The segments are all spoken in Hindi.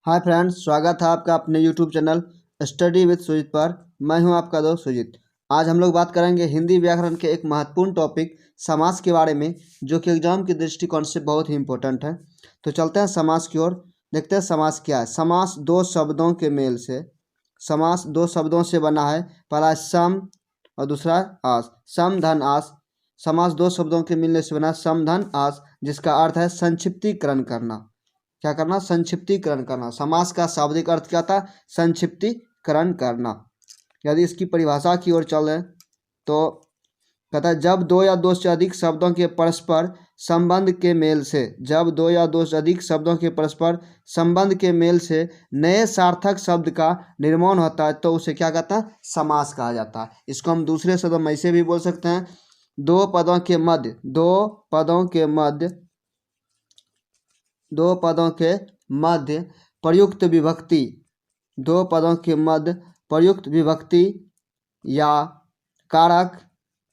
हाय फ्रेंड्स, स्वागत है आपका अपने YouTube channel study with Sujeet पर। मैं हूं आपका दोस्त सुजीत। आज हम लोग बात करेंगे हिंदी व्याकरण के एक महत्वपूर्ण टॉपिक समास के बारे में, जो कि एग्जाम के दृष्टिकोण से बहुत ही इंपॉर्टेंट है। तो चलते हैं समास की ओर, देखते हैं समास क्या है। समास दो शब्दों के मेल से, समास दो शब्दों से बना है। पहला है सम और दूसरा आस। सम धन आस। समास दो शब्दों के मिलने से बना सम धन आस, जिसका अर्थ है संक्षिप्तीकरण करना। क्या करना? संक्षिप्तीकरण करना। समास का शाब्दिक अर्थ क्या था? संक्षिप्तीकरण करना। यदि इसकी परिभाषा की ओर चलें तो कहता है जब दो या दो से अधिक शब्दों के परस्पर संबंध के मेल से, जब दो या दो से अधिक शब्दों के परस्पर संबंध के मेल से नए सार्थक शब्द का निर्माण होता है तो उसे क्या कहता है? समास कहा जाता है। इसको हम दूसरे शब्दों में ऐसे भी बोल सकते हैं, दो पदों के मध्य, दो पदों के मध्य प्रयुक्त विभक्ति, दो पदों के मध्य प्रयुक्त विभक्ति या कारक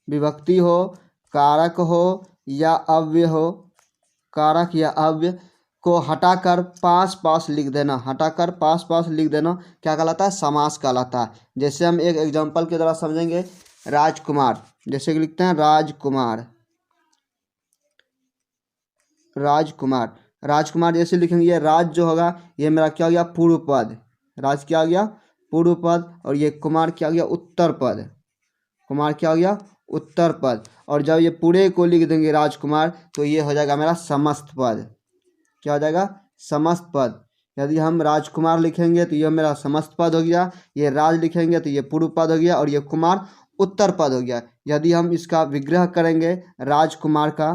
विभक्ति हो, कारक हो या अव्यय हो, कारक या अव्यय को हटाकर पास पास लिख देना, हटाकर पास पास लिख देना क्या कहलाता है? समास कहलाता है। जैसे हम एक एग्जांपल के द्वारा समझेंगे, राजकुमार, जैसे कि लिखते हैं राजकुमार, राजकुमार, राजकुमार जैसे लिखेंगे, ये राज जो होगा ये मेरा क्या हो गया? पूर्व पद। राज क्या हो गया? पूर्व पद। और ये कुमार क्या हो गया? उत्तर पद। कुमार क्या हो गया? उत्तर पद। और जब ये पूरे को लिख देंगे राजकुमार तो ये हो जाएगा मेरा समस्त पद। क्या हो जाएगा? समस्त पद। यदि हम राजकुमार लिखेंगे तो ये मेरा समस्त पद हो गया, ये राज लिखेंगे तो ये पूर्व पद हो गया, और ये कुमार उत्तर पद हो गया। यदि हम इसका विग्रह करेंगे राजकुमार का,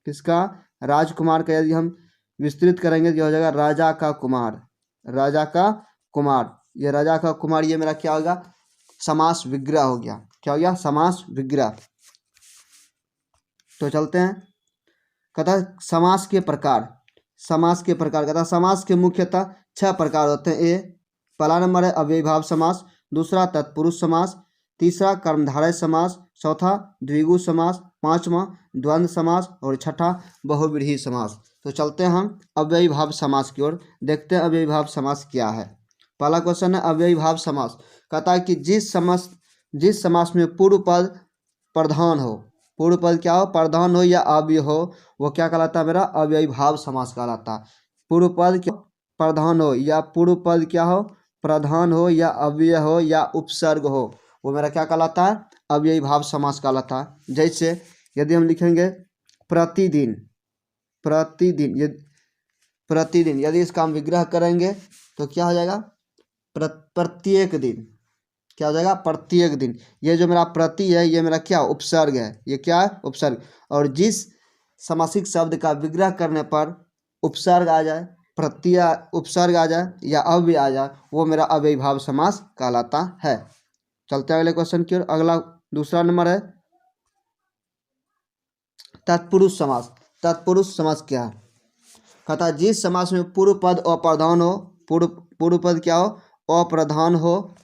किसका? राजकुमार का यदि हम विस्तृत करेंगे तो हो जाएगा राजा का कुमार, राजा का कुमार। ये राजा का कुमार ये मेरा क्या होगा? समास विग्रह हो गया। क्या हो गया? समास विग्रह। तो चलते हैं, कहता समास के प्रकार, समास के प्रकार कहता समास के मुख्यतः 6 प्रकार होते हैं। पहला नंबर है अव्ययीभाव समास, दूसरा तत्पुरुष समास, तीसरा कर्मधारय समास, चौथा द्विगु समास, पांचवा द्वंद्व समास और छठा बहुव्रीहि समास। तो चलते हैं हम अव्ययीभाव समास की ओर, देखते हैं अव्ययीभाव समास क्या है। पहला क्वेश्चन है अव्ययीभाव समास। कहता है कि जिस समास में पूर्व पद प्रधान हो, पूर्व पद क्या हो? प्रधान हो या अव्यय हो, वो क्या कहलाता है? मेरा अव्ययीभाव समास कहलाता है। पूर्व पद क्या प्रधान हो, या पूर्व पद क्या हो? प्रधान हो या अव्यय हो या उपसर्ग हो, वो मेरा क्या कहलाता है? अव्ययीभाव समास कहलाता है। जैसे यदि हम लिखेंगे प्रतिदिन, प्रतिदिन, प्रतिदिन यदि इसका हम विग्रह करेंगे तो क्या हो जाएगा? प्रत्येक दिन। क्या हो जाएगा? प्रत्येक दिन। ये जो मेरा प्रति है ये मेरा क्या? उपसर्ग है। ये क्या है? उपसर्ग। और जिस समासिक शब्द का विग्रह करने पर उपसर्ग आ जाए, प्रत्यय उपसर्ग आ जाए या अव्यय आ जाए, वो मेरा अव्ययीभाव समास कहलाता है। चलते हैं अगले क्वेश्चन की ओर। अगला दूसरा नंबर है तत्पुरुष समास। तत्पुरुष समास क्या है? कहता है जिस समास में पूर्व पद अप्रधान हो, पूर्व पद क्या हो? अप्रधान हो,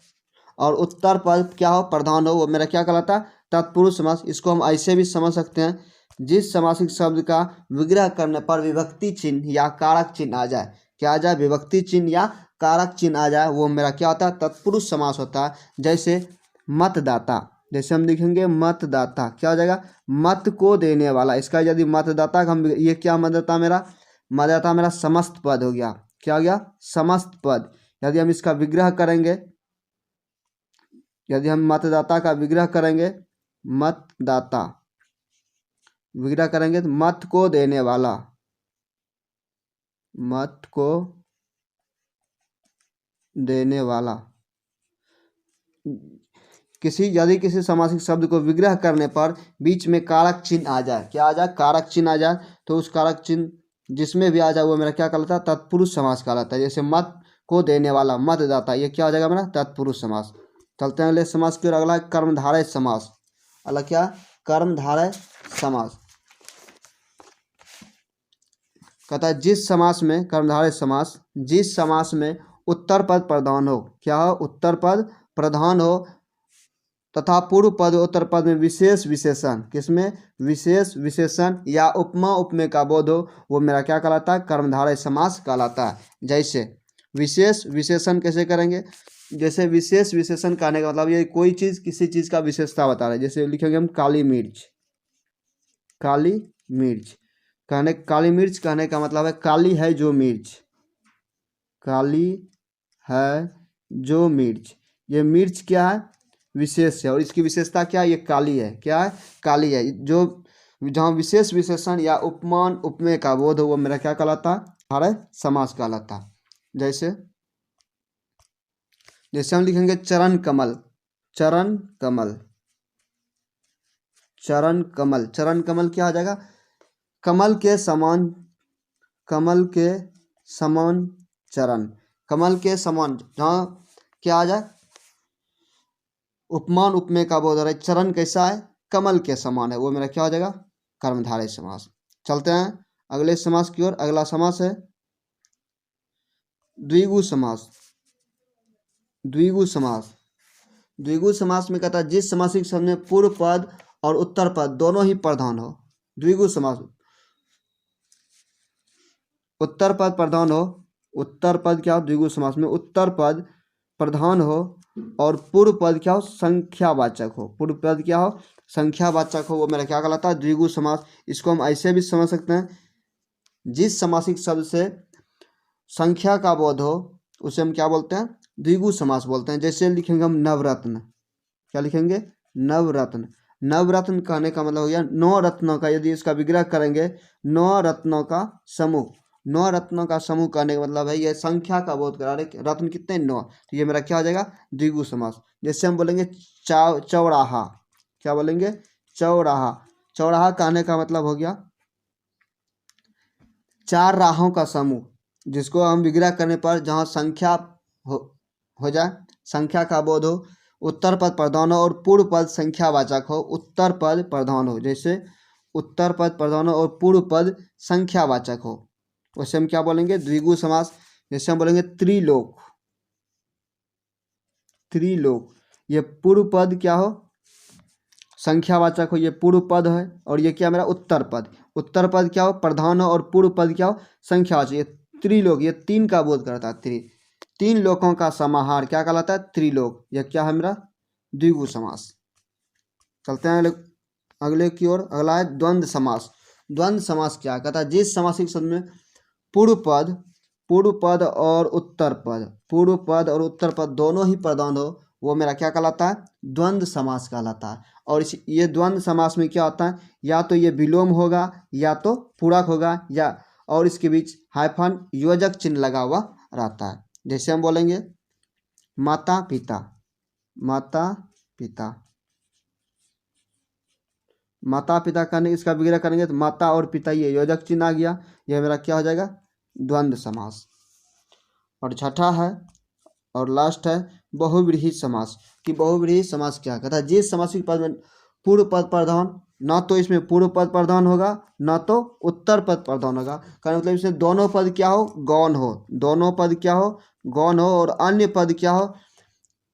और उत्तर पद क्या हो? प्रधान हो, वो मेरा क्या कहलाता है? तत्पुरुष समास। इसको हम ऐसे भी समझ सकते हैं, जिस समासिक शब्द का विग्रह करने पर विभक्ति चिन्ह या कारक चिन्ह आ जाए, क्या आ जाए? विभक्ति चिन्ह या कारक चिन्ह आ जाए, वो मेरा क्या होता है? तत्पुरुष समास होता है। जैसे मतदाता, जैसे हम लिखेंगे मतदाता, क्या हो जाएगा? मत को देने वाला। इसका यदि मतदाता का हम, ये क्या मतदाता मेरा? मतदाता मेरा समस्त पद हो गया। क्या हो गया? समस्त पद। यदि हम इसका विग्रह करेंगे, यदि हम मतदाता का विग्रह करेंगे, मतदाता विग्रह करेंगे तो मत को देने वाला, मत को देने वाला। यदि किसी समासिक शब्द को विग्रह करने पर बीच में कारक चिन्ह आ जाए, क्या आ जाए? कारक चिन्ह आ जाए, तो उस कारक चिन्ह जिसमें भी आ जाए वो मेरा क्या कहलाता है? तत्पुरुष समास कहलाता है। जैसे मत को देने वाला, मतदाता, ये क्या हो जाएगा मेरा? तत्पुरुष समास। चलते हैं अगले समास की ओर। अगला कर्मधारय समास। अगला क्या? कर्मधारय समास। कहता है जिस समास में, कर्मधारय समास, जिस समास में उत्तर पद प्रधान हो, क्या हो? उत्तर पद प्रधान हो तथा पूर्व पद उत्तर पद में विशेष विशेषण, किसमें? विशेष विशेषण या उपमा उपमेय का बोध हो, वो मेरा क्या कहलाता है? कर्मधारय समास कहलाता है। जैसे विशेष विशेषण कैसे करेंगे? जैसे विशेष विशेषण कहने का मतलब ये कोई चीज़ किसी चीज़ का विशेषता बता रहा है। जैसे लिखेंगे हम काली मिर्च, काली मिर्च काली मिर्च कहने का मतलब है काली है जो मिर्च, काली है जो मिर्च। ये मिर्च क्या है? विशेष है और इसकी विशेषता क्या है? ये काली है। क्या है? काली है। जो जहाँ विशेष विशेषण या उपमान उपमेय का बोध हो वो मेरा क्या कहलाता है? हमारा समास कहलाता है। जैसे जैसे हम लिखेंगे चरण कमल, चरण कमल, चरण कमल, चरण कमल क्या हो जाएगा? कमल के समान, कमल के समान चरण, कमल के समान। जहाँ क्या आ जाए? उपमान उपमेय का बोध हो रहा है। चरण कैसा है? कमल के समान है, वो मेरा क्या हो जाएगा? कर्मधारय समास। चलते हैं अगले समास की ओर। अगला समास है द्विगु समास। द्विगु समास, द्विगु समास में कहता है जिस समासिक शब्द में पूर्व पद और उत्तर पद दोनों ही प्रधान हो। द्विगु समास, उत्तर पद प्रधान हो, उत्तर पद क्या हो? द्विगु समास में उत्तर पद प्रधान हो और पूर्व पद क्या हो? संख्यावाचक हो। पूर्व पद क्या हो? संख्यावाचक हो, वो मेरा क्या कहलाता है? द्विगु समास। इसको हम ऐसे भी समझ सकते हैं, जिस समासिक शब्द से संख्या का बोध हो उसे हम क्या बोलते हैं? द्विगु समास बोलते हैं। जैसे लिखेंगे हम नवरत्न, क्या लिखेंगे? नवरत्न। नवरत्न कहने का मतलब हो गया 9 रत्नों का, यदि इसका विग्रह करेंगे 9 रत्नों का समूह। 9 रत्नों का समूह कहने का मतलब है ये संख्या का बोध करा रहे। रत्न कितने? 9। तो ये मेरा क्या हो जाएगा? द्विगु समास। जैसे हम बोलेंगे चौराहा, क्या बोलेंगे? चौराहा। चौराहा कहने का मतलब हो गया 4 राहों का समूह, जिसको हम विग्रह करने पर जहाँ संख्या हो जाए, संख्या का बोध हो, उत्तर पद प्रधान हो और पूर्व पद संख्यावाचक हो। उत्तर पद प्रधान हो, जैसे उत्तर पद प्रधान हो और पूर्व पद संख्यावाचक हो, वैसे हम क्या बोलेंगे? द्विगु समास। जैसे हम बोलेंगे त्रिलोक, त्रिलोक, ये पूर्व पद क्या हो? संख्यावाचक हो, ये पूर्व पद है। और ये क्या मेरा? उत्तर पद। उत्तर पद क्या हो? प्रधान हो और पूर्व पद क्या हो? संख्यावाचक। ये त्रिलोक, ये 3 का बोध करता है। 3 लोकों का समाहार क्या कहलाता है? त्रिलोक। यह क्या है मेरा? द्विगु समास। चलते हैं अगले की ओर। अगला है द्वंद्व समास। द्वंद्व समास क्या कहता है? जिस समासिक शब्द में पूर्व पद और उत्तर पद, पूर्व पद और उत्तर पद दोनों ही प्रधान हो, वो मेरा क्या कहलाता है? द्वंद्व समास कहलाता है। और इस ये द्वंद्व समास में क्या होता है? या तो ये विलोम होगा या तो पूरक होगा, या और इसके बीच हाइफन योजक चिन्ह लगा हुआ रहता है। जैसे हम बोलेंगे माता पिता, माता पिता, माता पिता करने इसका विग्रह करेंगे तो माता और पिता ये योजक चिन्ह आ गया, यह मेरा क्या हो जाएगा? द्वंद्व समास। और छठा है और लास्ट है बहुव्रीहि समास। कि बहुव्रीहि समास क्या कहता है? जिस समासिक पद में पूर्व पद प्रधान, ना तो इसमें पूर्व पद प्रधान होगा ना तो उत्तर पद प्रधान होगा। का मतलब इसमें दोनों पद क्या हो? गौण हो। दोनों पद क्या हो? गौण हो। और अन्य पद क्या हो?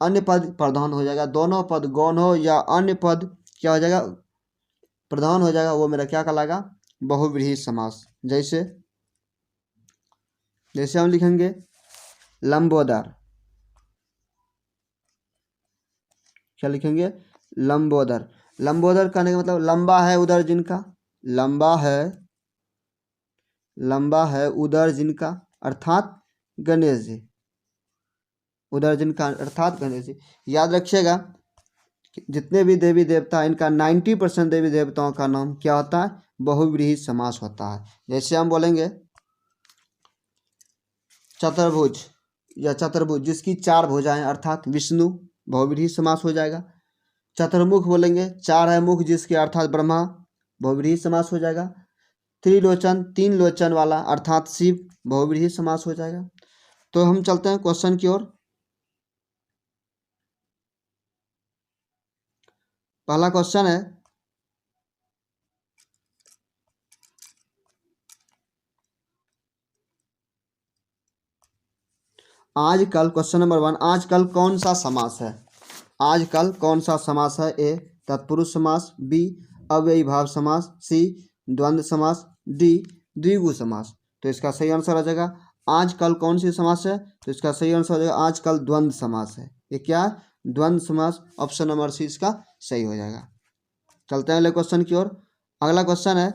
अन्य पद प्रधान हो जाएगा। दोनों पद गौण हो या अन्य पद क्या हो जाएगा? प्रधान हो जाएगा, वो मेरा क्या कहलाएगा? बहुव्रीहि समास। जैसे जैसे हम लिखेंगे लंबोदर, क्या लिखेंगे? लंबोदर। लंबोदर कहने का मतलब लंबा है उदर जिनका, लंबा है उदर जिनका, अर्थात गणेश जी। उदर जिनका अर्थात गणेश जी। याद रखिएगा जितने भी देवी देवता हैं इनका 90% देवी देवताओं का नाम क्या होता है? बहुव्रीहि समास होता है। जैसे हम बोलेंगे चतुर्भुज या चतुर्भुज, जिसकी 4 भुजाएं अर्थात विष्णु, बहुव्रीहि समास हो जाएगा। चतुर्मुख बोलेंगे 4 है मुख जिसके अर्थात ब्रह्मा, बहुव्रीहि समास हो जाएगा। त्रिलोचन 3 लोचन वाला अर्थात शिव, बहुव्रीहि समास हो जाएगा। तो हम चलते हैं क्वेश्चन की ओर। पहला क्वेश्चन है आजकल, क्वेश्चन नंबर 1, आजकल कौन सा समास है? आजकल कौन सा समास है? ए तत्पुरुष समास, बी अव्ययीभाव समास, सी द्वंद्व समास, डी द्विगु समास। तो इसका सही आंसर आ जाएगा आजकल कौन सी समास है? तो इसका सही आंसर हो जाएगा आजकल द्वंद्व समास है। ये क्या है? द्वंद्व समास। ऑप्शन नंबर सी इसका सही हो जाएगा। चलते हैं अगले क्वेश्चन की ओर। अगला क्वेश्चन है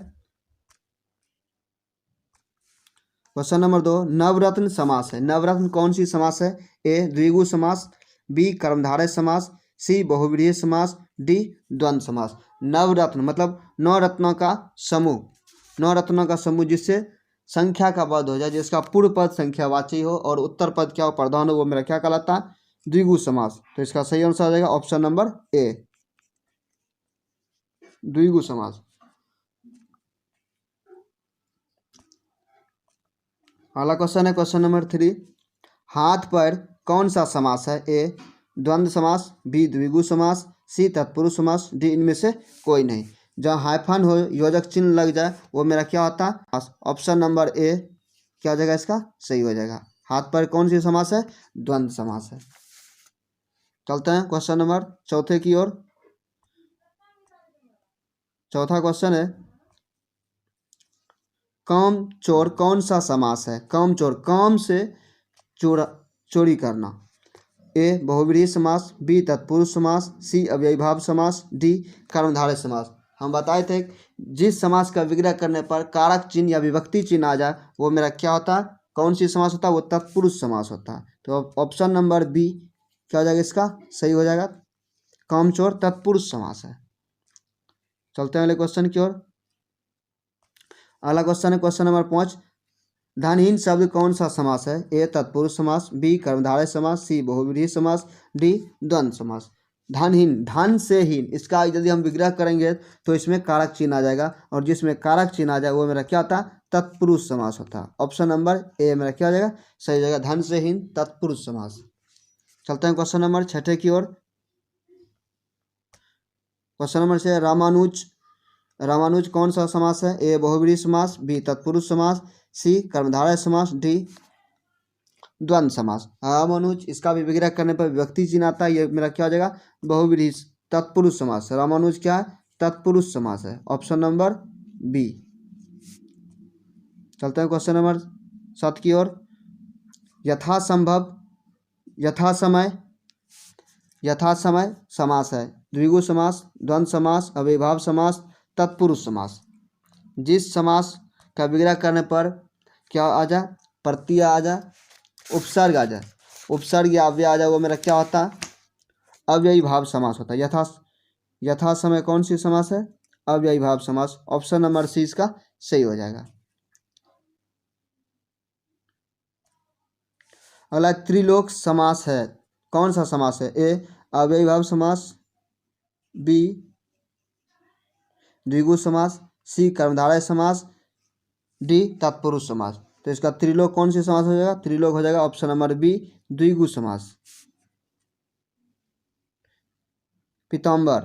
क्वेश्चन नंबर 2, नवरत्न समास है। नवरत्न कौन सी समास है? ए द्विगु समास, बी कर्मधारय समास, सी बहुव्रीहि समास, डी द्वंद्व समास। नवरत्न मतलब नौ रत्नों का समूह, नौ रत्नों का समूह जिससे संख्या का पद हो जाए, जिसका पूर्व पद संख्यावाची हो और उत्तर पद क्या हो? प्रधान हो, वो मेरा क्या कहलाता है? द्विगु समास। तो इसका सही आंसर हो जाएगा ऑप्शन नंबर ए, द्विगु समास। अगला क्वेश्चन है क्वेश्चन नंबर 3, हाथ पैर कौन सा समास है? ए द्वंद्व समास, बी द्विगु समास, सी तत्पुरुष समास, डी इनमें से कोई नहीं। जहाँ हाइफन हो, योजक चिन्ह लग जाए, वो मेरा क्या होता है? ऑप्शन नंबर ए क्या हो जाएगा? इसका सही हो जाएगा। हाथ पैर कौन सी समास है? द्वंद्व समास है। चलते हैं क्वेश्चन नंबर चौथे की ओर। चौथा क्वेश्चन है काम चोर कौन सा समास है? काम चोर, काम से चोरी करना। ए बहुव्रीहि समास, बी तत्पुरुष समास, सी अव्ययीभाव समास, डी कर्मधारय समास। हम बताए थे जिस समास का विग्रह करने पर कारक चिन्ह या विभक्ति चिन्ह आ जाए वो मेरा क्या होता है? कौन सी समास होता है? वो तत्पुरुष समास होता है। तो ऑप्शन नंबर बी क्या हो जाएगा? इसका सही हो जाएगा। कामचोर तत्पुरुष समास है। चलते हैं अगले क्वेश्चन की ओर। अगला क्वेश्चन है क्वेश्चन नंबर 5, धनहीन शब्द कौन सा समास है? ए तत्पुरुष समास, बी कर्मधारय समास, सी बहुव्रीहि समास, डी द्वंद्व समास। धनहीन, धन से हीन, इसका यदि हम विग्रह करेंगे तो इसमें कारक चिन्ह आ जाएगा और जिसमें कारक चिन्ह आ जाए वो मेरा क्या होता है? तत्पुरुष समास होता है। ऑप्शन नंबर ए मेरा क्या हो जाएगा? सही हो जाएगा, धन से हीन तत्पुरुष समास। चलते हैं क्वेश्चन नंबर 6 की ओर। क्वेश्चन नंबर 6, रामानुज, रामानुज कौन सा समास है? ए बहुव्रीहि समास, बी तत्पुरुष समास, सी कर्मधारय समास, डी द्वंद्व समास। रामानुज, इसका भी विग्रह करने पर विभक्ति चिन्ह आता है, ये मेरा क्या हो जाएगा? बहुव्रीहि तत्पुरुष समास। रामानुज क्या है? तत्पुरुष समास है। Option number B. चलते हैं क्वेश्चन नंबर 7 की ओर। यथासंभव, यथासमय, यथासमय समास है। द्विगु समास, द्वंद्व समास, अव्ययीभाव समास, तत्पुरुष समास। जिस समास का विग्रह करने पर क्या आ जाए? प्रत्यय आ जाए, उपसर्ग आ जाए, उपसर्ग या अव्यय आ जाए, वो मेरा क्या होता है? अव्ययीभाव समास होता है। यथा समय कौन सी समास है? अव्ययीभाव समास। ऑप्शन नंबर सी इसका सही हो जाएगा। अगला त्रिलोक समास है, कौन सा समास है? ए अव्ययीभाव समास, बी द्विगु समास, सी कर्मधारय समास, डी तत्पुरुष समास। तो इसका त्रिलोक कौन सी समास हो जाएगा? त्रिलोक हो जाएगा ऑप्शन नंबर बी, द्विगु समास। पीताम्बर,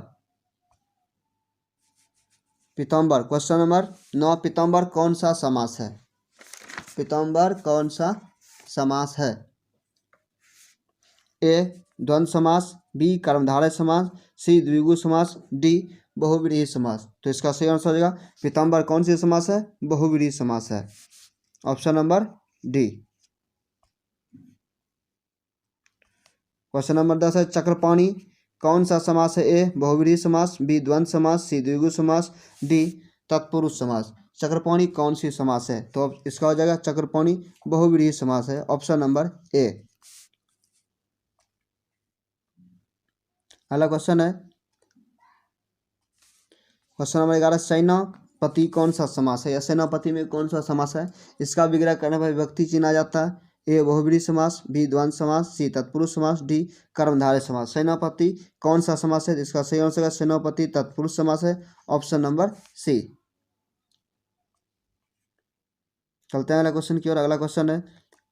पीताम्बर क्वेश्चन नंबर 9, पीताम्बर कौन सा समास है? पीताम्बर कौन सा समास है? ए द्वंद्व समास, बी कर्मधारय समास, सी द्विगु समास, डी बहुव्रीहि समास। तो इसका सही आंसर हो जाएगा पीताम्बर कौन सी समास है? बहुव्रीहि समास है। Option number D. Question number 10 है चक्रपाणी कौन सा समास है? ए बहुव्रीहि समास, बी द्वंद्व समास, सी द्विगु समास, डी तत्पुरुष समास। चक्रपाणी कौन सी समास है? तो इसका हो जाएगा चक्रपाणी बहुव्रीहि समास है। Option number A. अगला क्वेश्चन है क्वेश्चन नंबर 11, सेनापति कौन सा समास है? या सेनापति में कौन सा समास है? इसका विग्रह करने पर विभक्ति चिन्ह आ जाता है। ए बहुव्रीहि समास, बी द्वंद्व समास, सी तत्पुरुष समास, डी कर्मधारय समास। सेनापति कौन सा समास है? इसका सही आंसर है सेनापति तत्पुरुष समास है। Option number C. चलते हैं अगला क्वेश्चन की ओर। अगला क्वेश्चन है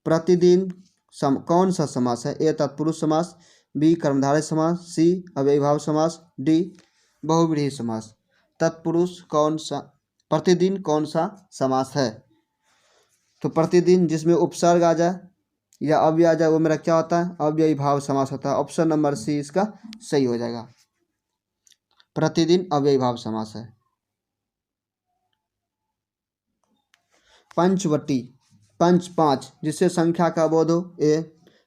प्रतिदिन कौन सा समास है? ए तत्पुरुष समास, बी कर्मधारय समास, सी अव्ययीभाव समास, डी बहुव्रीहि समास। तत्पुरुष कौन सा, प्रतिदिन कौन सा समास है? तो प्रतिदिन जिसमें उपसर्ग आ जाए या अव्यय आ जाए वो मेरा क्या होता है? अव्ययीभाव समास होता है। ऑप्शन नंबर सी इसका सही हो जाएगा, प्रतिदिन अव्ययीभाव समास है। पंचवटी, पंच पाँच जिससे संख्या का बोध हो। ए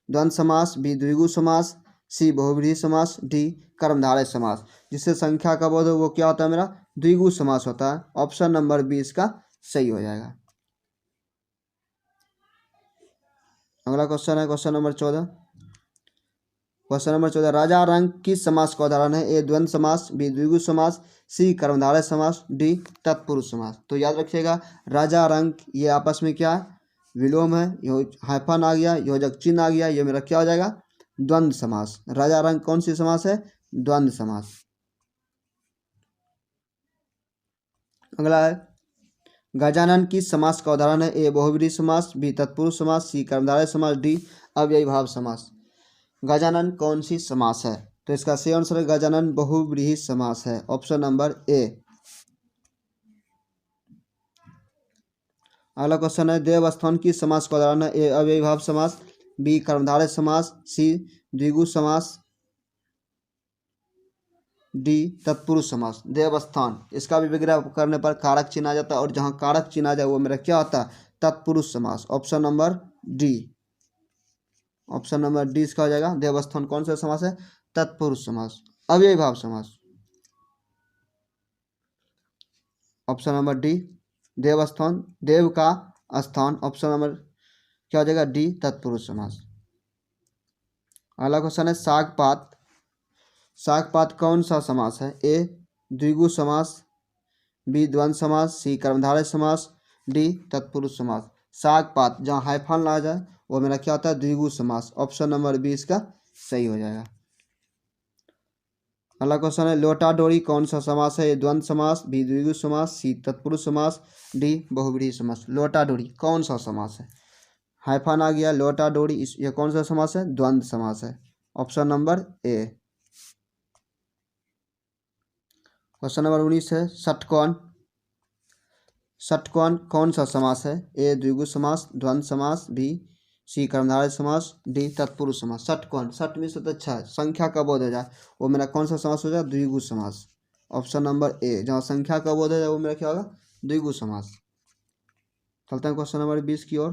द्वंद्व समास, बी द्विगु समास, सी बहुव्रीहि समास, डी कर्मधारय समास। जिससे संख्या का बोध हो वो क्या होता है मेरा, द्विगु समास होता है। ऑप्शन नंबर बी इसका सही हो जाएगा। अगला क्वेश्चन है क्वेश्चन नंबर 14। क्वेश्चन नंबर 14, राजा रंक किस समास का उदाहरण है। ए द्वंद्व समास, बी द्विगु समास, सी कर्मधारय समास, डी तत्पुरुष समास। तो याद रखिएगा राजा रंक ये आपस में क्या है, विलोम है, हाइफन आ गया, योजक चिन्ह आ गया, ये मेरा क्या हो जाएगा, द्वंद्व समास। राजा रंक कौन सी समास है, द्वंद्व समास। अगला है गजानन किस समास का उदाहरण है। ए बहुव्रीहि समास, बी तत्पुरुष समास, सी कर्मधारय समास, डी अव्ययी भाव समास। गजानन कौन सी समास है, तो इसका सही आंसर है गजानन बहुव्रीहि समास है। Option number A. अगला क्वेश्चन है देवस्थान किस समास का उदाहरण है। ए अव्ययी भाव समास, बी कर्मधारय समास, सी द्विगु समास, डी तत्पुरुष समास। देवस्थान इसका भी विग्रह करने पर कारक चिन्ह आ जाता है और जहां कारक चिन्ह आ जाए वो मेरा क्या होता है, तत्पुरुष समास। Option number D. Option number D इसका हो जाएगा। देवस्थान कौन सा समास है, तत्पुरुष समास, अव्ययी भाव समास। ऑप्शन नंबर डी देवस्थान, देव का स्थान। ऑप्शन नंबर क्या हो जाएगा, डी तत्पुरुष समास। अगला क्वेश्चन है सागपात। सागपात कौन सा समास है। ए द्विगु समास, बी द्वंद्व समास, सी कर्मधारय समास, डी तत्पुरुष समास। सागपात जहाँ हाइफन ला जाए वो मेरा क्या होता है, द्विगु समास। ऑप्शन नंबर बी इसका सही हो जाएगा। अगला क्वेश्चन है लोटा डोरी कौन सा समास है। ए द्वंद्व समास, बी द्विगु समास, सी तत्पुरुष समास, डी बहुव्रीहि समास। लोटा डोरी कौन सा समास है, हाइफन आ गया, लोटा डोरी, ये कौन सा समास है, द्वंद्व समास है। Option number A. Question number 19 है षटकोण। षटकोण कौन सा समास है। ए द्विगु समास, द्वंद्व समास, बी सी कर्मधारय समास, डी तत्पुरुष समास। षटकोण, षट में से तो अच्छा है, संख्या का बोध हो जाए वो मेरा कौन सा समास हो जाए, द्विगु समास। Option number A. जहाँ संख्या का बोध हो जाए वो मेरा क्या होगा, द्विगु समास। चलते हैं क्वेश्चन नंबर 20 की ओर।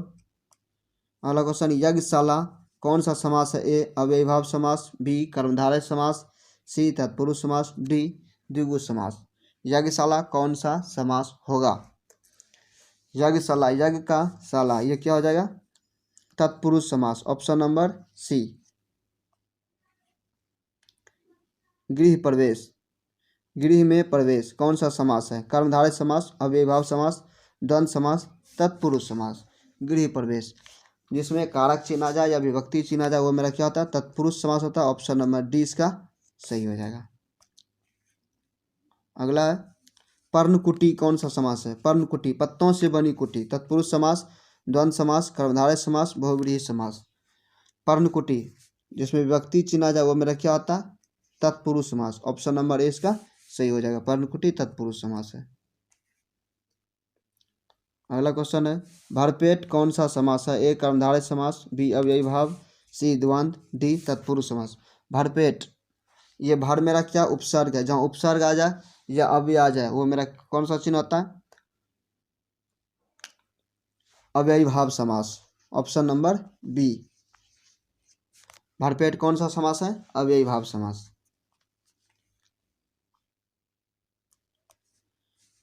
अगला क्वेश्चन यज्ञशाला कौन सा समास है। ए अव्ययी भाव समास, बी कर्मधारय समास, सी तत्पुरुष समास, डी द्विगु समास। यज्ञशाला कौन सा समास होगा। यज्ञशाला, यज्ञ का शाला, ये क्या हो जाएगा, तत्पुरुष समास। Option number C. गृह प्रवेश, गृह में प्रवेश कौन सा समास है। कर्मधारय समास, अव्ययी भाव समास, द्वंद्व समास, तत्पुरुष समास। गृह प्रवेश जिसमें कारक चिन्ह आ जाए या विभक्ति चिन्ह आ जाए वो मेरा क्या होता है, तत्पुरुष समास होता है। ऑप्शन नंबर डी इसका सही हो जाएगा। अगला है पर्णकुटी कौन सा समास है। पर्णकुटी पत्तों से बनी कुटी, तत्पुरुष समास, द्वंद्व समास, कर्मधारय समास, बहुव्रीहि समास। पर्णकुटी जिसमें विभक्ति चिन्ह आ जाए वो मेरा क्या होता है, तत्पुरुष समास। ऑप्शन नंबर ए इसका सही हो जाएगा। पर्णकुटी तत्पुरुष समास है। अगला क्वेश्चन है भरपेट कौन सा समास है। ए कर्मधारय समास, बी अव्ययी भाव, सी द्वंद्व, डी तत्पुरुष समास। भरपेट ये भर मेरा क्या उपसर्ग है, जहाँ उपसर्ग आ जाए या अव्यय आ जाए वो मेरा कौन सा चिन्ह होता है, अव्ययी भाव समास। Option number B. भरपेट कौन सा समास है, अव्ययी भाव समास।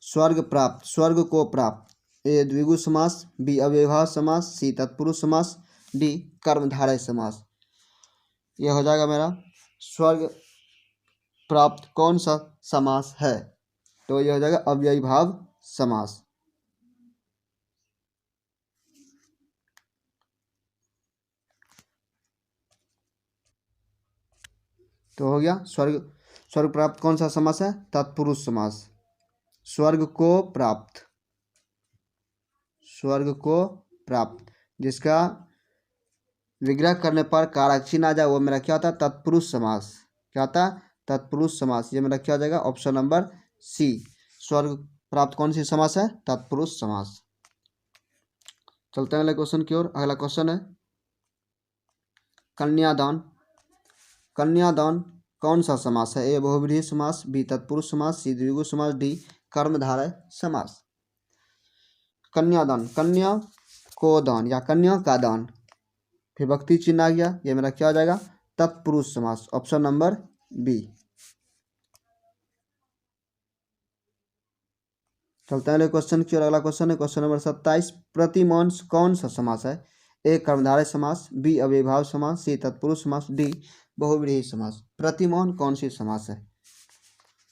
स्वर्ग प्राप्त, स्वर्ग को प्राप्त। ए द्विगु समास, बी अव्ययी भाव समास, सी तत्पुरुष समास, डी कर्मधारय समास। ये हो जाएगा मेरा स्वर्ग प्राप्त कौन सा समास है, तो यह हो जाएगा अव्ययी भाव समास। तो हो गया स्वर्ग, स्वर्ग प्राप्त कौन सा समास है, तत्पुरुष समास। स्वर्ग को प्राप्त, स्वर्ग को प्राप्त जिसका विग्रह करने पर कारक चिन्ह आ जाए वो मेरा क्या होता है, तत्पुरुष समास। क्या होता है, तत्पुरुष समास। ये मेरा क्या हो जाएगा, ऑप्शन नंबर सी। स्वर्ग प्राप्त कौन सी समास है, तत्पुरुष समास। चलते हैं अगले क्वेश्चन की ओर। अगला क्वेश्चन है कन्यादान। कन्यादान कौन सा समास है। ए बहुव्रीहि समास, बी तत्पुरुष समास, सी द्विगु समास, डी कर्मधारय समास। कन्यादान, कन्या को दान या कन्या का दान, फिर भक्ति चिन्ह आ गया, ये मेरा क्या हो जाएगा, तत्पुरुष समास, ऑप्शन नंबर बी। चलते हैं अगले क्वेश्चन की ओर। अगला क्वेश्चन है क्वेश्चन नंबर 27। प्रतिमान कौन सा समास है? ए कर्मधारय समास, बी अव्ययीभाव समास, सी तत्पुरुष समास, डी बहुव्रीहि समास। प्रतिमान कौन सी समास है?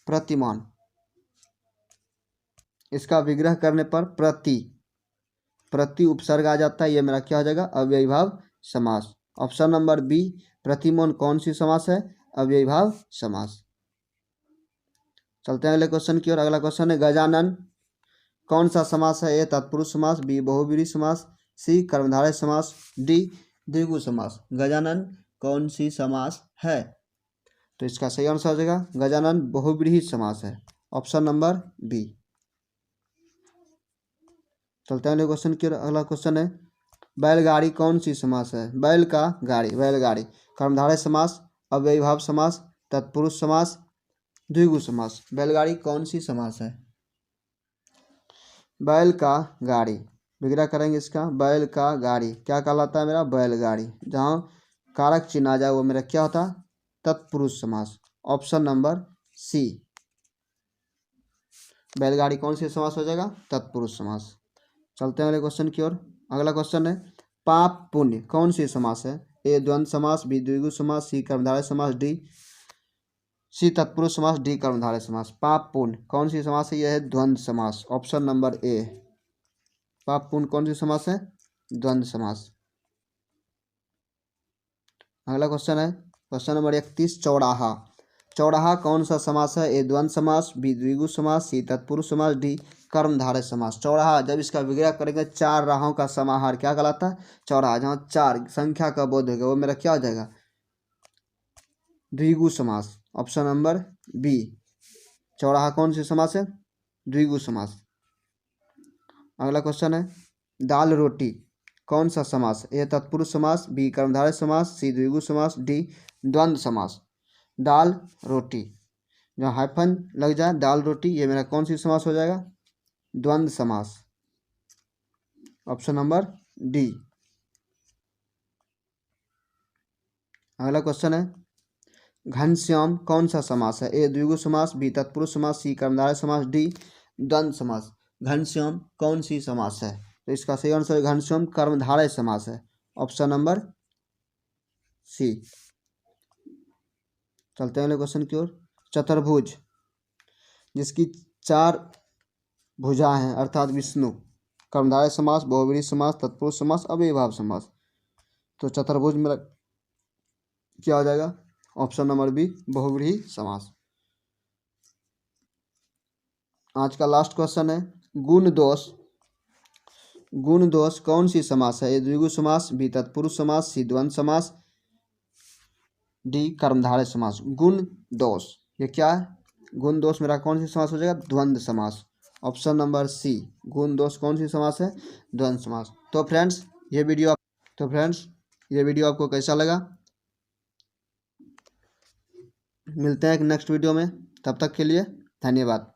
प्रतिमान, इसका विग्रह करने पर प्रति उपसर्ग आ जाता है, ये मेरा क्या हो जाएगा, अव्ययीभाव समास। ऑप्शन नंबर बी, प्रतिमान कौन सी समास है? अव्ययीभाव समास। चलते हैं अगले क्वेश्चन की ओर। अगला क्वेश्चन है गजानन कौन सा समास है? ए तत्पुरुष समास, बी बहुव्रीहि समास, सी कर्मधारय समास, डी द्विगु समास। गजानन कौन सी समास है? तो इसका सही आंसर हो जाएगा गजानन बहुव्रीहि समास है, ऑप्शन नंबर बी। चलते हैं अगले क्वेश्चन की ओर। अगला क्वेश्चन है बैलगाड़ी कौन सी समास है? बैल का गाड़ी, बैलगाड़ी। कर्मधारय समास, अव्ययीभाव समास, तत्पुरुष समास, द्विगु समास। बैलगाड़ी कौन सी समास है? बैल का गाड़ी, विग्रह करेंगे इसका, बैल का गाड़ी क्या कहलाता है मेरा? बैलगाड़ी। जहाँ कारक चिन्ह आ जाए वो मेरा क्या होता है? तत्पुरुष समास, ऑप्शन नंबर सी। बैलगाड़ी कौन सी समास हो जाएगा? तत्पुरुष समास। चलते हैं अगले क्वेश्चन की ओर। अगला क्वेश्चन है पाप पुण्य कौन सी समास है? ए द्वंद्व समास, बी द्विगु समास, सी कर्मधारय समास, डी तत्पुरुष समास, डी कर्मधारय समास। पाप पुण्य कौन सी समास है? यह है द्वंद्व समास, ऑप्शन नंबर ए। पाप पुण्य कौन सी समास है? द्वंद्व समास। अगला क्वेश्चन है क्वेश्चन नंबर 31। चौराहा, चौराहा कौन सा समास है? ए द्वंद्व समास, बी द्विगु समास, सी तत्पुरुष समास, डी कर्मधारय समास। चौराहा जब इसका विग्रह करेंगे चार राहों का समाहार क्या कहलाता है? चौराहा। जहाँ चार संख्या का बोध होगा वो मेरा क्या हो जाएगा? द्विगु समास, ऑप्शन नंबर बी। चौराहा कौन सी समास है? द्विगु समास। अगला क्वेश्चन है दाल रोटी कौन सा समास? ए तत्पुरुष समास, बी कर्मधारय समास, सी द्विगु समास, डी द्वंद्व समास। दाल रोटी जहाँ हाइफन लग जाए दाल रोटी, ये मेरा कौन सी समास हो जाएगा? द्वंद्व समास, ऑप्शन नंबर डी। अगला क्वेश्चन है घनश्याम कौन सा समास है? ए द्विगु समास, बी तत्पुरुष समास, सी कर्मधारय समास, डी द्वंद्व समास। घनश्याम कौन सी समास है? तो इसका सही आंसर घनश्याम कर्मधारय समास है, ऑप्शन नंबर सी। चलते हैं अगले क्वेश्चन की ओर। चतुर्भुज जिसकी चार भुजा हैं अर्थात विष्णु, कर्मधारय समास, बहुव्रीहि समास, तत्पुरुष समास, अव्ययीभाव समास। तो चतुर्भुज में क्या हो जाएगा? ऑप्शन नंबर बी बहुव्रीहि समास। आज का लास्ट क्वेश्चन है गुण दोष, गुण दोष कौन सी समास है? ए द्विगु समास, बी तत्पुरुष समास, सी द्वंद्व समास, डी कर्मधारय समास। गुण दोष ये क्या है? गुण दोष मेरा कौन सी समास हो जाएगा? द्वंद्व समास, ऑप्शन नंबर सी। गुण दोष कौन सी समास है? द्वंद्व समास। तो फ्रेंड्स ये वीडियो आपको कैसा लगा? मिलते हैं एक नेक्स्ट वीडियो में, तब तक के लिए धन्यवाद।